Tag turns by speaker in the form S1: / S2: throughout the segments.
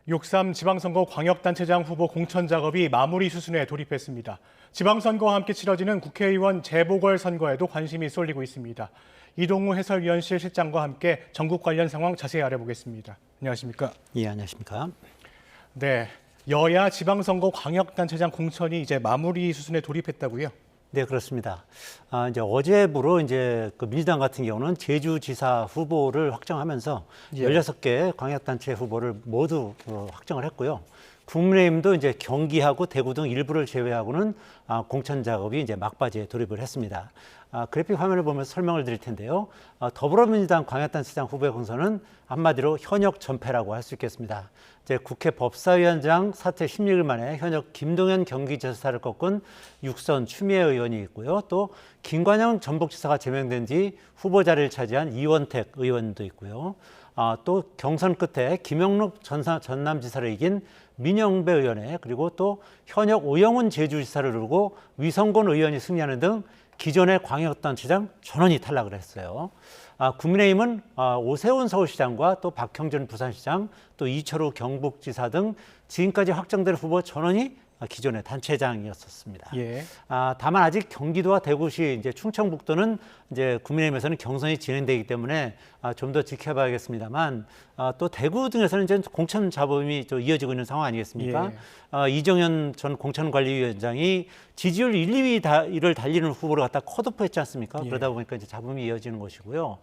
S1: 6.3 지방선거 광역단체장 후보 공천 작업이 마무리 수순에 돌입했습니다. 지방선거와 함께 치러지는 국회의원 재보궐선거에도 관심이 쏠리고 있습니다. 이동우 해설위원실 실장과 함께 전국 관련 상황 자세히 알아보겠습니다. 안녕하십니까?
S2: 예, 안녕하십니까?
S1: 네, 여야 지방선거 광역단체장 공천이 이제 마무리 수순에 돌입했다고요?
S2: 네, 그렇습니다. 이제 어제부로 이제 그 민주당 같은 경우는 제주지사 후보를 확정하면서 16개 광역단체 후보를 모두 확정을 했고요. 국민의힘도 이제 경기하고 대구 등 일부를 제외하고는 공천 작업이 이제 막바지에 돌입을 했습니다. 그래픽 화면을 보면서 설명을 드릴 텐데요. 더불어민주당 광역단체장 후보의 공천은 한마디로 현역 전패라고 할 수 있겠습니다. 이제 국회 법사위원장 사퇴 16일 만에 현역 김동연 경기지사를 꺾은 육선 추미애 의원이 있고요. 또 김관영 전북지사가 제명된 뒤 후보 자리를 차지한 이원택 의원도 있고요. 또 경선 끝에 김영록 전남지사를 이긴 민영배 의원에 그리고 또 현역 오영훈 제주지사를 두고 위성곤 의원이 승리하는 등 기존의 광역단체장 전원이 탈락을 했어요. 국민의힘은 오세훈 서울시장과 또 박형준 부산시장, 또 이철우 경북지사 등 지금까지 확정된 후보 전원이 기존의 단체장이었었습니다.
S1: 예.
S2: 다만 아직 경기도와 대구시, 이제 충청북도는 이제 국민의힘에서는 경선이 진행되기 때문에 좀 더 지켜봐야겠습니다만 또 대구 등에서는 이제 공천 잡음이 좀 이어지고 있는 상황 아니겠습니까? 이정현 전 공천관리위원장이 지지율 1, 2위를 달리는 후보를 갖다 컷오프했지 않습니까? 그러다 보니까 이제 잡음이 이어지는 것이고요.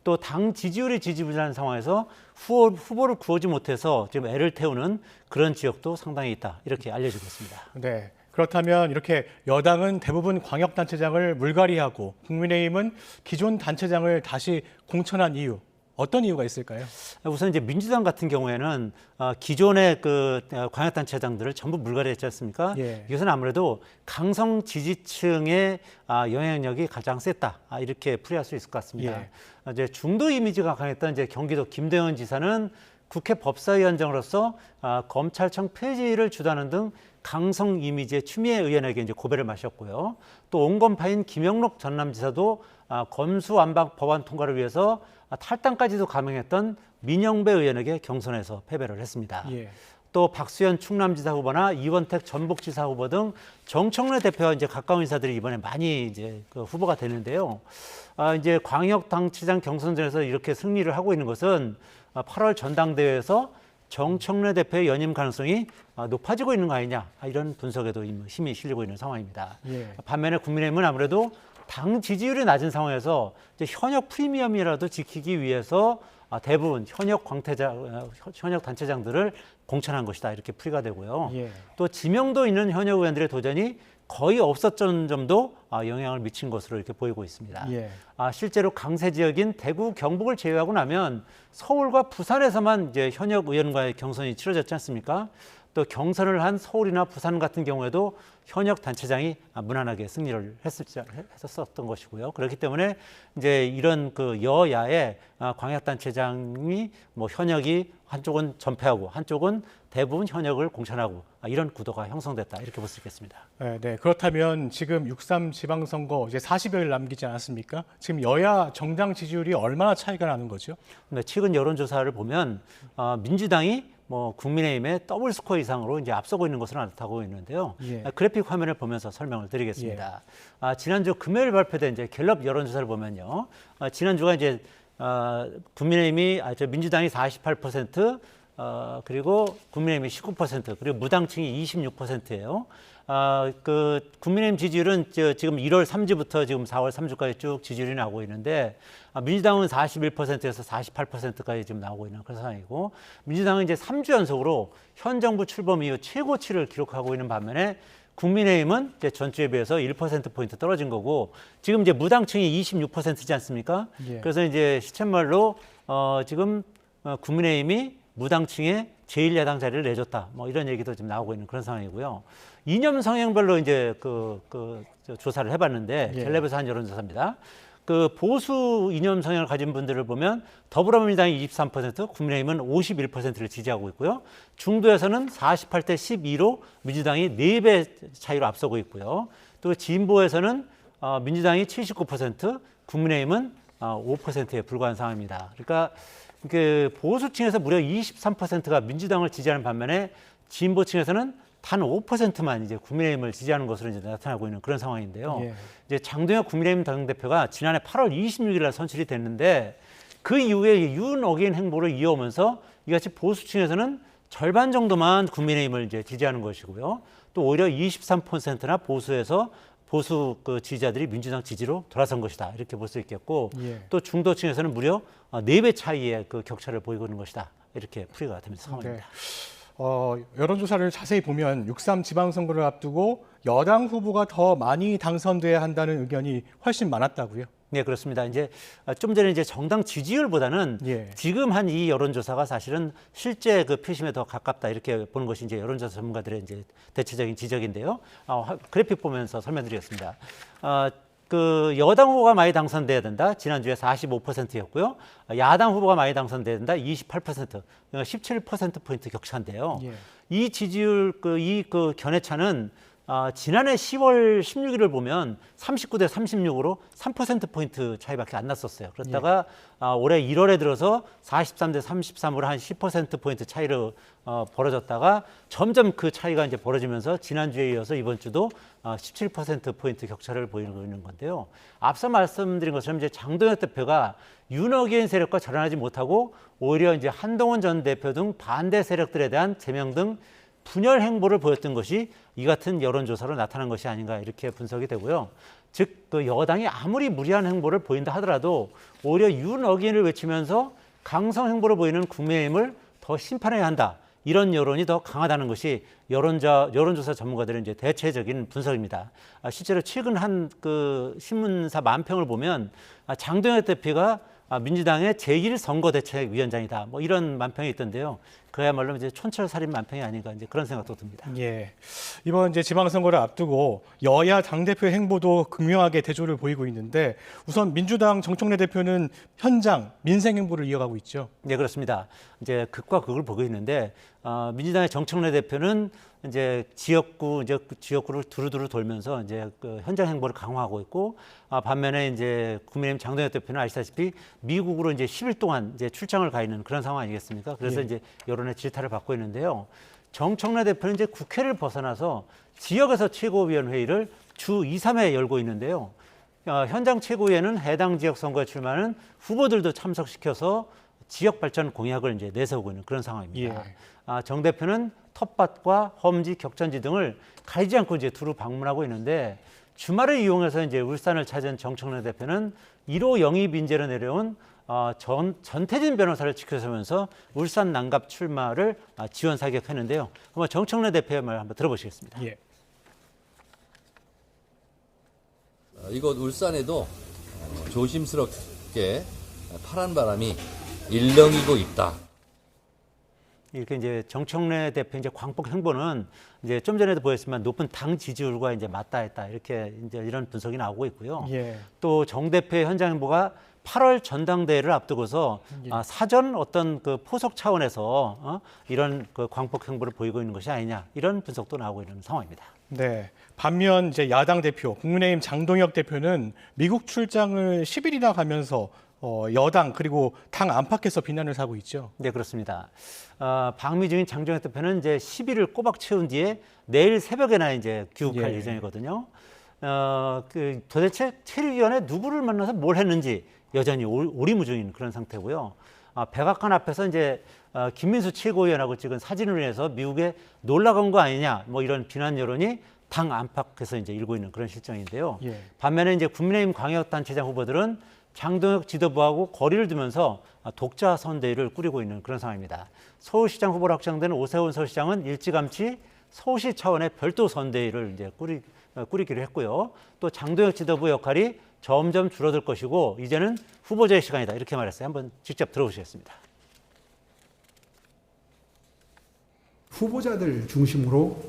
S2: 또 당 지지율이 지지부진한 상황에서 후보를 구하지 못해서 지금 애를 태우는 그런 지역도 상당히 있다. 이렇게 알려지고 있습니다.
S1: 네. 그렇다면 이렇게 여당은 대부분 광역단체장을 물갈이하고 국민의힘은 기존 단체장을 다시 공천한 이유, 어떤 이유가 있을까요?
S2: 우선 이제 민주당 같은 경우에는 기존의 그 광역단체장들을 전부 물갈이했지 않습니까? 이것은 아무래도 강성 지지층의 영향력이 가장 셌다. 이렇게 풀이할 수 있을 것 같습니다. 이제 중도 이미지가 강했던 이제 경기도 김대현 지사는 국회 법사위원장으로서 검찰청 폐지를 주도하는 등 강성 이미지의 추미애 의원에게 이제 고배를 마셨고요. 또 온건파인 김영록 전남지사도 검수완박 법안 통과를 위해서 탈당까지도 감행했던 민영배 의원에게 경선에서 패배를 했습니다. 또 박수현 충남지사 후보나 이원택 전북지사 후보 등 정청래 대표와 이제 가까운 인사들이 이번에 많이 이제 그 후보가 되는데요. 이제 광역단체장 경선전에서 이렇게 승리를 하고 있는 것은 8월 전당대회에서 정청래 대표의 연임 가능성이 높아지고 있는 거 아니냐, 이런 분석에도 힘이 실리고 있는 상황입니다. 반면에 국민의힘은 아무래도 당 지지율이 낮은 상황에서 이제 현역 프리미엄이라도 지키기 위해서 대부분 현역 단체장들을 공천한 것이다, 이렇게 풀이가 되고요. 또 지명도 있는 현역 의원들의 도전이 거의 없었던 점도 영향을 미친 것으로 이렇게 보이고 있습니다. 실제로 강세 지역인 대구, 경북을 제외하고 나면 서울과 부산에서만 이제 현역 의원과의 경선이 치러졌지 않습니까? 또 경선을 한 서울이나 부산 같은 경우에도 현역 단체장이 무난하게 승리를 했었던 것이고요. 그렇기 때문에 이제 이런 그 여야의 광역단체장이 뭐 현역이 한쪽은 전패하고 한쪽은 대부분 현역을 공천하고 이런 구도가 형성됐다, 이렇게 볼 수 있겠습니다.
S1: 네, 그렇다면 지금 6.3 지방선거 이제 40여일 남기지 않았습니까? 지금 여야 정당 지지율이 얼마나 차이가 나는 거죠?
S2: 네, 최근 여론조사를 보면 민주당이 국민의힘의 더블 스코어 이상으로 이제 앞서고 있는 것으로 나타나고 있는데요. 그래픽 화면을 보면서 설명을 드리겠습니다. 지난주 금요일 발표된 이제 갤럽 여론조사를 보면요, 지난주가 이제 민주당이 48%, 그리고 국민의힘이 19%, 그리고 무당층이 26%예요. 그 국민의힘 지지율은 지금 1월 3주부터 지금 4월 3주까지 쭉 지지율이 나오고 있는데, 민주당은 41%에서 48%까지 지금 나오고 있는 그런 상황이고, 민주당은 이제 3주 연속으로 현 정부 출범 이후 최고치를 기록하고 있는 반면에 국민의힘은 이제 전주에 비해서 1%포인트 떨어진 거고, 지금 이제 무당층이 26%지 않습니까? 그래서 이제 시쳇말로 지금 국민의힘이 무당층에 제1야당 자리를 내줬다, 이런 얘기도 지금 나오고 있는 그런 상황이고요. 이념 성향별로 이제 조사를 해봤는데, 갤럽에서 한 여론조사입니다. 그 보수 이념 성향을 가진 분들을 보면 더불어민주당이 23%, 국민의힘은 51%를 지지하고 있고요. 중도에서는 48대 12로 민주당이 4배 차이로 앞서고 있고요. 또 진보에서는 민주당이 79%, 국민의힘은 5%에 불과한 상황입니다. 그러니까 그 보수층에서 무려 23%가 민주당을 지지하는 반면에 진보층에서는 단 5%만 이제 국민의힘을 지지하는 것으로 이제 나타나고 있는 그런 상황인데요.
S1: 예.
S2: 이제 장동혁 국민의힘 당대표가 지난해 8월 26일 날 선출이 됐는데 그 이후에 윤 어게인 행보를 이어오면서 이같이 보수층에서는 절반 정도만 국민의힘을 이제 지지하는 것이고요. 또 오히려 23%나 보수 그 지지자들이 민주당 지지로 돌아선 것이다. 이렇게 볼 수 있겠고
S1: 예.
S2: 또 중도층에서는 무려 4배 차이의 그 격차를 보이고 있는 것이다. 이렇게 풀이가 되는 상황입니다.
S1: 여론조사를 자세히 보면 6.3 지방선거를 앞두고 여당 후보가 더 많이 당선돼야 한다는 의견이 훨씬 많았다고요?
S2: 네, 그렇습니다. 이제 좀 전에 이제 정당 지지율보다는
S1: 예.
S2: 지금 한 이 여론조사가 사실은 실제 그 표심에 더 가깝다 이렇게 보는 것이 이제 여론조사 전문가들의 이제 대체적인 지적인데요. 그래픽 보면서 설명드리겠습니다. 그 여당 후보가 많이 당선돼야 된다. 지난주에 45%였고요. 야당 후보가 많이 당선돼야 된다. 28%, 17%포인트 격차인데요.
S1: 예.
S2: 이 지지율 그 견해차는 지난해 10월 16일을 보면 39대 36으로 3%포인트 차이밖에 안 났었어요. 그렇다가 올해 1월에 들어서 43대 33으로 한 10%포인트 차이로 벌어졌다가 점점 그 차이가 이제 벌어지면서 지난주에 이어서 이번 주도 17%포인트 격차를 보이고 있는 건데요. 앞서 말씀드린 것처럼 이제 장동혁 대표가 윤어게인 세력과 절연하지 못하고 오히려 이제 한동훈 전 대표 등 반대 세력들에 대한 제명 등 분열 행보를 보였던 것이 이 같은 여론조사로 나타난 것이 아닌가 이렇게 분석이 되고요. 즉, 그 여당이 아무리 무리한 행보를 보인다 하더라도 오히려 윤어게인을 외치면서 강성 행보를 보이는 국민의힘을 더 심판해야 한다. 이런 여론이 더 강하다는 것이 여론조사 전문가들의 이제 대체적인 분석입니다. 실제로 최근 한 그 신문사 만평을 보면 장동혁 대표가 민주당의 제1선거대책위원장이다. 뭐 이런 만평이 있던데요. 그야말로 이제 촌철살인 만평이 아닌가 이제 그런 생각도 듭니다.
S1: 예. 이번 이제 지방선거를 앞두고 여야 당대표 행보도 극명하게 대조를 보이고 있는데 우선 민주당 정청래 대표는 현장 민생 행보를 이어가고 있죠.
S2: 네, 그렇습니다. 이제 극과 극을 보고 있는데 민주당의 정청래 대표는 이제 지역구를 두루두루 돌면서 이제 그 현장 행보를 강화하고 있고 반면에 이제 국민의힘 장동혁 대표는 아시다시피 미국으로 이제 10일 동안 이제 출장을 가 있는 그런 상황 아니겠습니까? 그래서 이제 여론의 질타를 받고 있는데요. 정청래 대표는 이제 국회를 벗어나서 지역에서 최고위원회의를 주 2, 3회 열고 있는데요. 현장 최고위에는 해당 지역 선거에 출마하는 후보들도 참석시켜서 지역 발전 공약을 이제 내세우고 있는 그런 상황입니다. 정 대표는 텃밭과 험지, 격전지 등을 가리지 않고 이제 두루 방문하고 있는데 주말을 이용해서 이제 울산을 찾은 정청래 대표는 1호 영입 인재로 내려온 전태진 변호사를 지켜서면서 울산 난갑 출마를 지원 사격했는데요. 한번 정청래 대표의 말 한번 들어보시겠습니다.
S1: 예.
S3: 이곳 울산에도 조심스럽게 파란 바람이 일렁이고 있다.
S2: 이렇게 이제 정청래 대표 이제 광폭 행보는 이제 좀 전에도 보였지만 높은 당 지지율과 이제 맞닿았다 이렇게 이제 이런 분석이 나오고 있고요.
S1: 예.
S2: 또 정 대표의 현장 행보가 8월 전당대회를 앞두고서 사전 어떤 그 포석 차원에서 이런 그 광폭 행보를 보이고 있는 것이 아니냐 이런 분석도 나오고 있는 상황입니다.
S1: 네. 반면 이제 야당 대표, 국민의힘 장동혁 대표는 미국 출장을 10일이나 가면서 여당 그리고 당 안팎에서 비난을 사고 있죠.
S2: 네, 그렇습니다. 방미 중인 장동혁 대표는 이제 10일을 꼬박 채운 뒤에 내일 새벽에나 이제 귀국할 예정이거든요. 도대체 체류위원회 누구를 만나서 뭘 했는지 여전히 오리무중인 그런 상태고요. 백악관 앞에서 이제 김민수 최고위원하고 찍은 사진을 인해서 미국에 놀러 간 거 아니냐 뭐 이런 비난 여론이 당 안팎에서 이제 일고 있는 그런 실정인데요. 반면에 이제 국민의힘 광역단체장 후보들은 장동혁 지도부하고 거리를 두면서 독자 선대위를 꾸리고 있는 그런 상황입니다. 서울시장 후보로 확정된 오세훈 서울시장은 일찌감치 서울시 차원의 별도 선대위를 이제 꾸리기로 했고요. 또 장동혁 지도부 역할이 점점 줄어들 것이고 이제는 후보자의 시간이다 이렇게 말했어요. 한번 직접 들어보시겠습니다.
S4: 후보자들 중심으로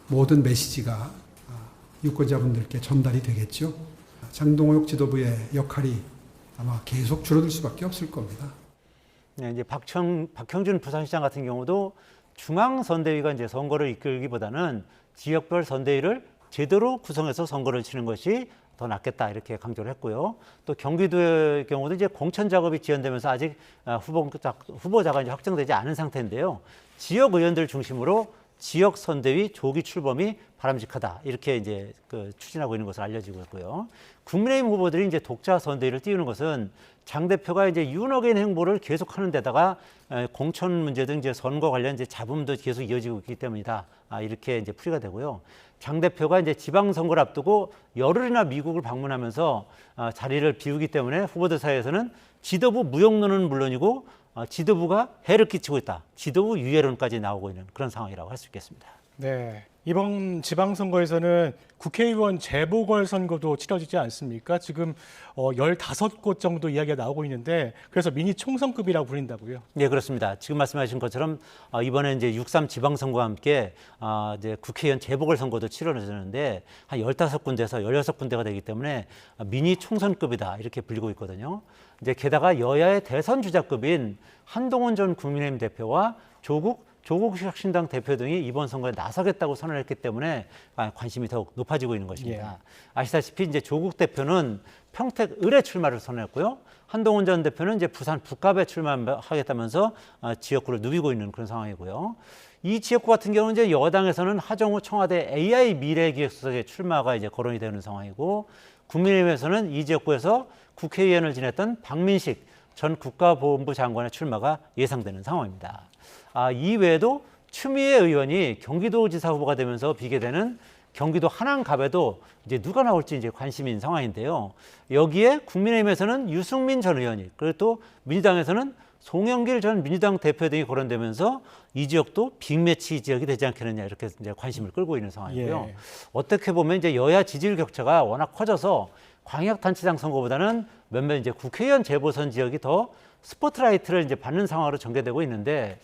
S4: 모든 메시지가 유권자분들께 전달이 되겠죠. 장동혁 지도부의 역할이 아마 계속 줄어들 수밖에 없을 겁니다.
S2: 네, 이제 박형준 부산시장 같은 경우도 중앙 선대위가 이제 선거를 이끌기보다는 지역별 선대위를 제대로 구성해서 선거를 치는 것이 더 낫겠다 이렇게 강조를 했고요. 또 경기도의 경우도 이제 공천 작업이 지연되면서 아직 후보자가 이제 확정되지 않은 상태인데요. 지역 의원들 중심으로 지역 선대위 조기 출범이 바람직하다 이렇게 이제 추진하고 있는 것으로 알려지고 있고요. 국민의힘 후보들이 이제 독자 선대위를 띄우는 것은 장 대표가 이제 윤핵인 행보를 계속하는 데다가 공천 문제 등 이제 선거 관련 이제 잡음도 계속 이어지고 있기 때문이다. 이렇게 이제 풀이가 되고요. 장 대표가 이제 지방선거를 앞두고 열흘이나 미국을 방문하면서 자리를 비우기 때문에 후보들 사이에서는 지도부 무용론은 물론이고 지도부가 해를 끼치고 있다. 지도부 유해론까지 나오고 있는 그런 상황이라고 할 수 있겠습니다.
S1: 네, 이번 지방선거에서는 국회의원 재보궐선거도 치러지지 않습니까? 지금 15곳 정도 이야기가 나오고 있는데 그래서 미니 총선급이라고 불린다고요?
S2: 네, 그렇습니다. 지금 말씀하신 것처럼 이번에 이제 6.3 지방선거와 함께 이제 국회의원 재보궐선거도 치러지는데 한 15군데에서 16군데가 되기 때문에 미니 총선급이다 이렇게 불리고 있거든요. 이제 게다가 여야의 대선 주자급인 한동훈 전 국민의힘 대표와 조국 혁신당 대표 등이 이번 선거에 나서겠다고 선언을 했기 때문에 관심이 더욱 높아지고 있는 것입니다.
S1: 예.
S2: 아시다시피 이제 조국 대표는 평택 을에 출마를 선언했고요. 한동훈 전 대표는 이제 부산 북갑에 출마하겠다면서 지역구를 누비고 있는 그런 상황이고요. 이 지역구 같은 경우는 이제 여당에서는 하정우 청와대 AI 미래기획수석의 출마가 이제 거론이 되는 상황이고 국민의힘에서는 이 지역구에서 국회의원을 지냈던 박민식 전 국가보훈부 장관의 출마가 예상되는 상황입니다. 이 외에도 추미애 의원이 경기도지사 후보가 되면서 비계되는 경기도 한양갑에도 이제 누가 나올지 이제 관심인 상황인데요. 여기에 국민의힘에서는 유승민 전 의원이 그리고 또 민주당에서는 송영길 전 민주당 대표 등이 거론되면서 이 지역도 빅매치 지역이 되지 않겠느냐 이렇게 이제 관심을 끌고 있는 상황이고요.
S1: 예.
S2: 어떻게 보면 이제 여야 지지율 격차가 워낙 커져서 광역단체장 선거보다는 몇몇 이제 국회의원 재보선 지역이 더 스포트라이트를 이제 받는 상황으로 전개되고 있는데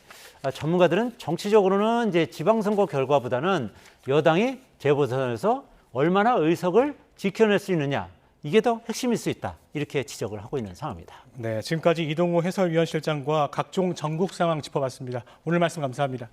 S2: 전문가들은 정치적으로는 이제 지방선거 결과보다는 여당이 재보선에서 얼마나 의석을 지켜낼 수 있느냐 이게 더 핵심일 수 있다 이렇게 지적을 하고 있는 상황입니다.
S1: 네, 지금까지 이동우 해설위원실장과 각종 전국 상황 짚어봤습니다. 오늘 말씀 감사합니다.